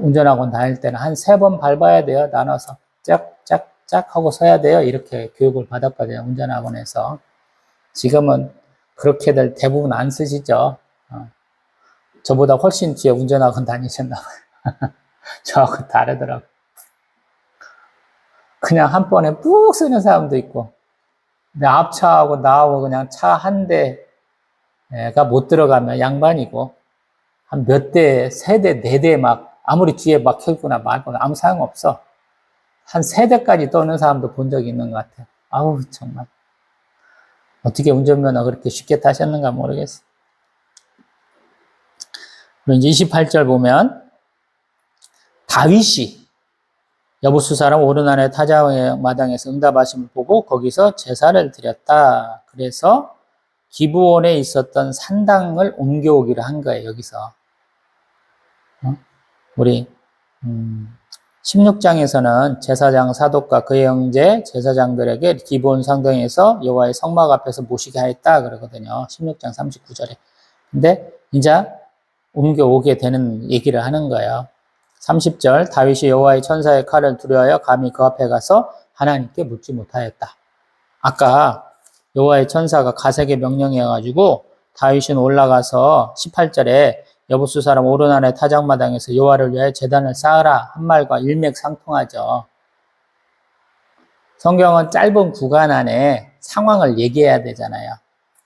운전학원 다닐 때는 한 3번 밟아야 돼요. 나눠서 짝짝짝 하고 서야 돼요. 이렇게 교육을 받았거든요. 운전학원에서. 지금은 그렇게들 대부분 안 쓰시죠. 저보다 훨씬 뒤에 운전학원 다니셨나 봐요. 저하고 다르더라고요. 그냥 한 번에 푹 쓰는 사람도 있고, 근데 앞차하고 나하고 그냥 차 한 대가 못 들어가면 양반이고, 한 몇 대, 3대, 4대 막, 아무리 뒤에 막혀있거나 말거나 아무 소용없어. 한 3대까지 떠는 사람도 본 적이 있는 것 같아요. 아우, 정말. 어떻게 운전면허 그렇게 쉽게 타셨는가 모르겠어요. 그리고 이제 28절 보면, 다윗이 여부수 사람 오르난의 타작의 마당에서 응답하심을 보고 거기서 제사를 드렸다. 그래서 기브온에 있었던 산당을 옮겨오기를 한 거예요. 여기서 우리 16장에서는 제사장 사독과 그의 형제 제사장들에게 기브온 상당에서 여호와의 성막 앞에서 모시게 하였다 그러거든요. 16장 39절에. 근데 이제 옮겨오게 되는 얘기를 하는 거예요. 30절 다윗이 여호와의 천사의 칼을 두려워하여 감히 그 앞에 가서 하나님께 묻지 못하였다. 아까 여호와의 천사가 가세게 명령해가지고 다윗은 올라가서 18절에 여부수 사람 오르난의 타작마당에서 여호와를 위하여 제단을 쌓으라 한 말과 일맥상통하죠. 성경은 짧은 구간 안에 상황을 얘기해야 되잖아요.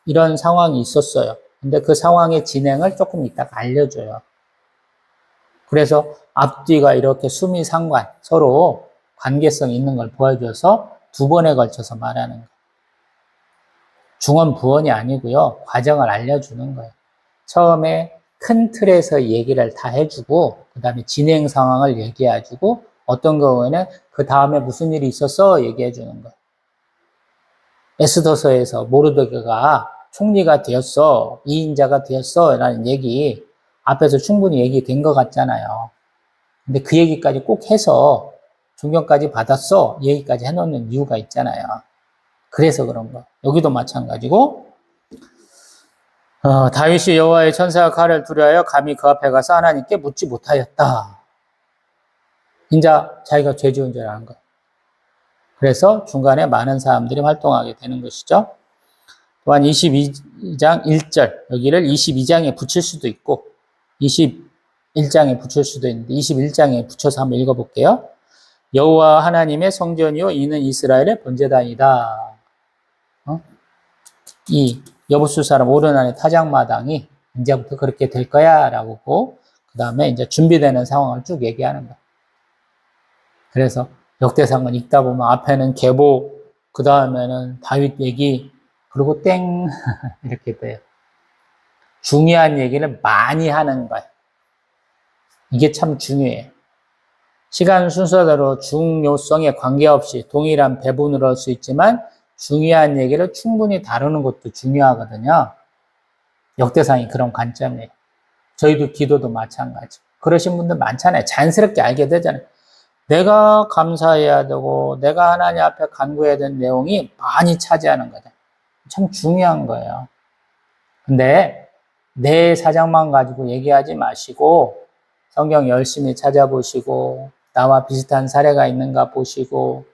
이런 상황이 있었어요. 근데 그 상황의 진행을 조금 이따가 알려줘요. 그래서 앞뒤가 이렇게 수미상관, 서로 관계성 있는 걸 보여줘서 2번에 걸쳐서 말하는 거예요. 중언부언이 아니고요. 과정을 알려주는 거예요. 처음에 큰 틀에서 얘기를 다 해주고 그 다음에 진행 상황을 얘기해주고 어떤 경우에는 그 다음에 무슨 일이 있었어 얘기해 주는 거예요. 에스더서에서 모르드게가 총리가 되었어, 2인자가 되었어 라는 얘기 앞에서 충분히 얘기된 것 같잖아요. 근데 그 얘기까지 꼭 해서 존경까지 받았어 얘기까지 해놓는 이유가 있잖아요. 그래서 그런 거. 여기도 마찬가지고 다윗이 여호와의 천사가 칼을 두려하여 감히 그 앞에 가서 하나님께 묻지 못하였다. 이제 자기가 죄 지은 줄 아는 거예요. 그래서 중간에 많은 사람들이 활동하게 되는 것이죠. 또한 22장 1절, 여기를 22장에 붙일 수도 있고, 21장에 붙일 수도 있는데, 21장에 붙여서 한번 읽어볼게요. 여호와 하나님의 성전이요, 이는 이스라엘의 번제단이다. 이 여부수 사람 오르난의 타작마당이 이제부터 그렇게 될 거야, 라고, 그 다음에 이제 준비되는 상황을 쭉 얘기하는 거예요. 그래서 역대상을 읽다 보면 앞에는 계보, 그 다음에는 다윗 얘기, 그리고 땡 이렇게 돼요. 중요한 얘기를 많이 하는 거예요. 이게 참 중요해요. 시간 순서대로 중요성에 관계없이 동일한 배분으로 할 수 있지만 중요한 얘기를 충분히 다루는 것도 중요하거든요. 역대상이 그런 관점이에요. 저희도 기도도 마찬가지. 그러신 분들 많잖아요. 자연스럽게 알게 되잖아요. 내가 감사해야 되고 내가 하나님 앞에 간구해야 되는 내용이 많이 차지하는 거죠. 참 중요한 거예요. 근데 내 사정만 가지고 얘기하지 마시고 성경 열심히 찾아보시고 나와 비슷한 사례가 있는가 보시고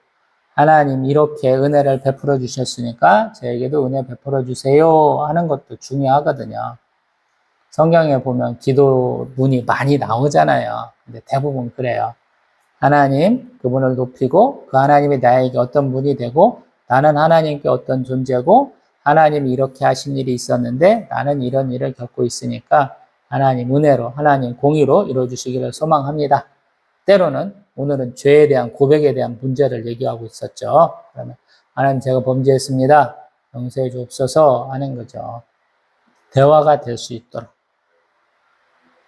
하나님 이렇게 은혜를 베풀어 주셨으니까 저에게도 은혜 베풀어 주세요 하는 것도 중요하거든요. 성경에 보면 기도문이 많이 나오잖아요. 근데 대부분 그래요. 하나님 그분을 높이고 그 하나님이 나에게 어떤 분이 되고 나는 하나님께 어떤 존재고 하나님이 이렇게 하신 일이 있었는데 나는 이런 일을 겪고 있으니까 하나님 은혜로 하나님 공의로 이루어주시기를 소망합니다. 때로는 오늘은 죄에 대한 고백에 대한 문제를 얘기하고 있었죠. 그러면 하나님 제가 범죄했습니다. 용서해 주옵소서 하는 거죠. 대화가 될 수 있도록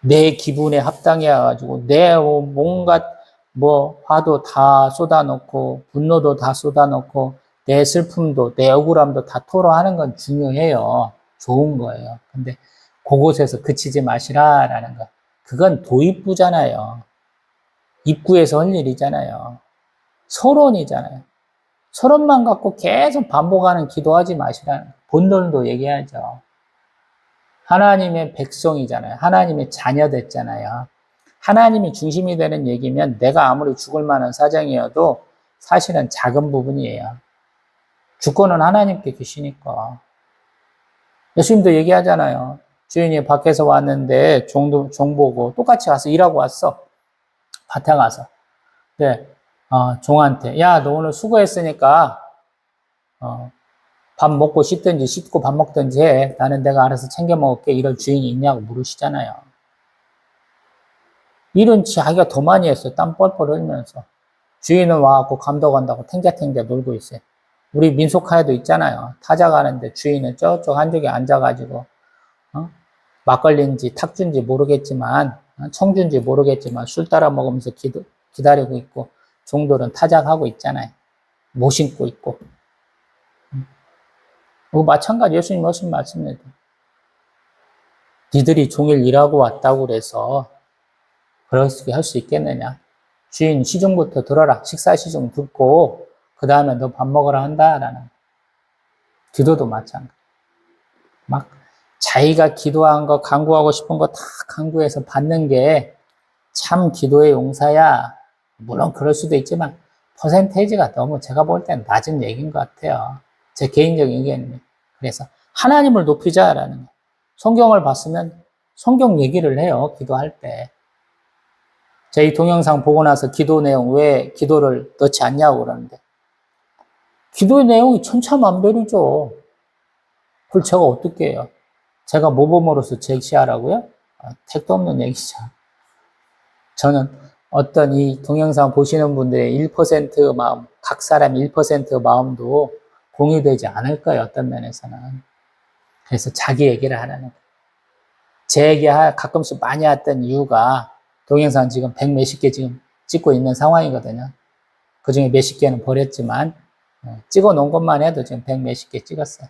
내 기분에 합당해 가지고 내 뭔가 화도 다 쏟아놓고 분노도 다 쏟아놓고 내 슬픔도 내 억울함도 다 토로하는 건 중요해요. 좋은 거예요. 근데 그곳에서 그치지 마시라라는 거. 그건 도입부잖아요. 입구에서 할 일이잖아요. 서론이잖아요. 서론만 갖고 계속 반복하는 기도하지 마시라는 본론도 얘기하죠. 하나님의 백성이잖아요. 하나님의 자녀 됐잖아요. 하나님이 중심이 되는 얘기면 내가 아무리 죽을 만한 사정이어도 사실은 작은 부분이에요. 주권은 하나님께 계시니까. 예수님도 얘기하잖아요. 주인이 밖에서 왔는데 종 보고 똑같이 가서 일하고 왔어. 밭에 가서. 근데 종한테 야, 너 오늘 수고했으니까 밥 먹고 씻든지 씻고 밥 먹든지 해. 나는 내가 알아서 챙겨 먹을게. 이런 주인이 있냐고 물으시잖아요. 일은 자기가 더 많이 했어요. 땀 뻘뻘 흘리면서. 주인은 와갖고 감독한다고 탱자탱자 놀고 있어요. 우리 민속하에도 있잖아요. 타자 가는데 주인은 저쪽 한쪽에 앉아가지고 막걸리인지 탁주인지 모르겠지만 청주인지 모르겠지만 술 따라 먹으면서 기다리고 있고 종들은 타작하고 있잖아요. 못 신고 있고. 마찬가지 예수님 하신 말씀입니다. 니들이 종일 일하고 왔다고 그래서 그렇게 할 수 있겠느냐. 주인 시중부터 들어라. 식사 시중 듣고 그 다음에 너 밥 먹으라 한다라는. 기도도 마찬가지. 막 자기가 기도한 거 간구하고 싶은 거 다 간구해서 받는 게 참 기도의 용사야. 물론 그럴 수도 있지만 퍼센테이지가 너무 제가 볼 땐 낮은 얘기인 것 같아요. 제 개인적인 의견입니다. 그래서 하나님을 높이자라는 거예요. 성경을 봤으면 성경 얘기를 해요. 기도할 때. 제 이 동영상 보고 나서 기도 내용 왜 기도를 넣지 않냐고 그러는데 기도의 내용이 천차만별이죠. 그걸 제가 어떻게 해요? 제가 모범으로서 제시하라고요? 택도 없는 얘기죠. 저는 어떤 이 동영상 보시는 분들의 1% 마음, 각 사람 1% 마음도 공유되지 않을 거예요. 어떤 면에서는. 그래서 자기 얘기를 하라는 거예요. 제 얘기 가끔씩 많이 했던 이유가 동영상 지금 100 몇십 개 지금 찍고 있는 상황이거든요. 그 중에 몇십 개는 버렸지만 찍어 놓은 것만 해도 지금 100 몇십 개 찍었어요.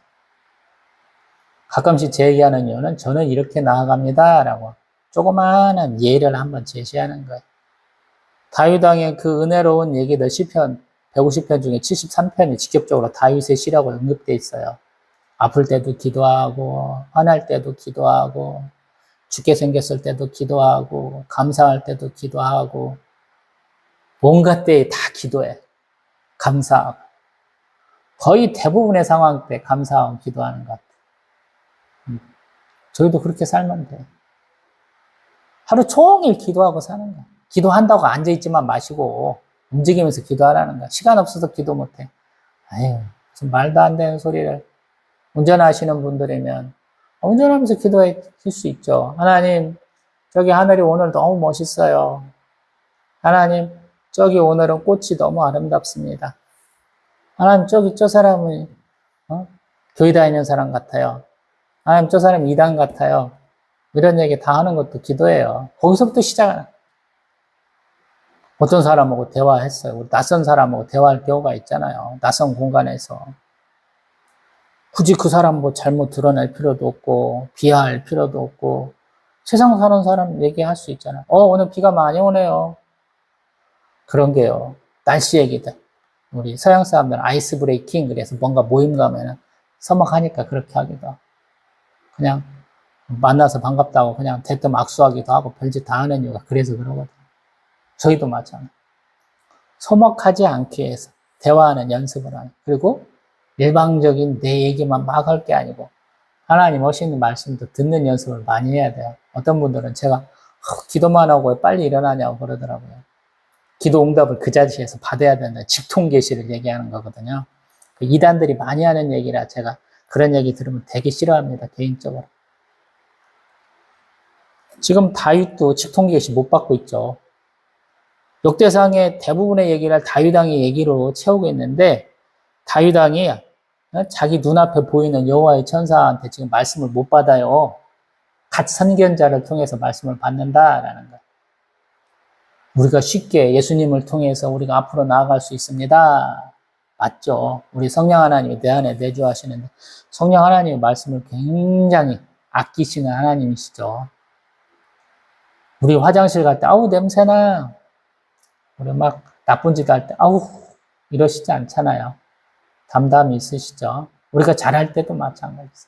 가끔씩 제 얘기하는 이유는 저는 이렇게 나아갑니다 라고 조그마한 예를 한번 제시하는 거예요. 다윗왕의 그 은혜로운 얘기들 시편 150편 중에 73편이 직접적으로 다윗의 시라고 언급되어 있어요. 아플 때도 기도하고 화날 때도 기도하고 죽게 생겼을 때도 기도하고 감사할 때도 기도하고 온갖 때에 다 기도해. 감사하고. 거의 대부분의 상황 때 감사하고 기도하는 것 같아요. 저희도 그렇게 살면 돼요. 하루 종일 기도하고 사는 거야. 기도한다고 앉아있지만 마시고 움직이면서 기도하라는 거야. 시간 없어서 기도 못해. 아유, 무슨 말도 안 되는 소리를. 운전하시는 분들이면 운전하면서 기도할 수 있죠. 하나님, 저기 하늘이 오늘 너무 멋있어요. 하나님, 저기 오늘은 꽃이 너무 아름답습니다. 하나님, 저기 저 사람은 교회 다니는 사람 같아요. 하나님, 저 사람 이단 같아요. 이런 얘기 다 하는 것도 기도예요. 거기서부터 시작하는. 어떤 사람하고 대화했어요. 우리 낯선 사람하고 대화할 경우가 있잖아요. 낯선 공간에서. 굳이 그 사람 뭐 잘못 드러낼 필요도 없고, 비하할 필요도 없고, 세상 사는 사람 얘기할 수 있잖아요. 오늘 비가 많이 오네요. 그런 게요. 날씨 얘기들. 우리 서양 사람들은 아이스 브레이킹, 그래서 뭔가 모임 가면은 서먹하니까 그렇게 하기도 하고, 그냥 만나서 반갑다고 그냥 대뜸 악수하기도 하고 별짓 다 하는 이유가 그래서 그러거든요. 저희도 마찬가지예요. 서먹하지 않기 위해서 대화하는 연습을 하는. 그리고 일방적인 내 얘기만 막 할 게 아니고 하나님 멋있는 말씀도 듣는 연습을 많이 해야 돼요. 어떤 분들은 제가 기도만 하고 왜 빨리 일어나냐고 그러더라고요. 기도 응답을 그 자리에서 받아야 된다. 직통 계시를 얘기하는 거거든요. 그 이단들이 많이 하는 얘기라 제가 그런 얘기 들으면 되게 싫어합니다. 개인적으로. 지금 다윗도 직통 계시 못 받고 있죠. 역대상의 대부분의 얘기를 다윗왕의 얘기로 채우고 있는데 다윗왕이 자기 눈앞에 보이는 여호와의 천사한테 지금 말씀을 못 받아요. 갓 선견자를 통해서 말씀을 받는다라는 거예요. 우리가 쉽게 예수님을 통해서 우리가 앞으로 나아갈 수 있습니다. 맞죠? 우리 성령 하나님이 내 안에 내주하시는데 성령 하나님의 말씀을 굉장히 아끼시는 하나님이시죠. 우리 화장실 갈 때 아우 냄새나. 우리 막 나쁜 짓 할 때 아우 이러시지 않잖아요. 담담히 있으시죠. 우리가 잘할 때도 마찬가지입니다.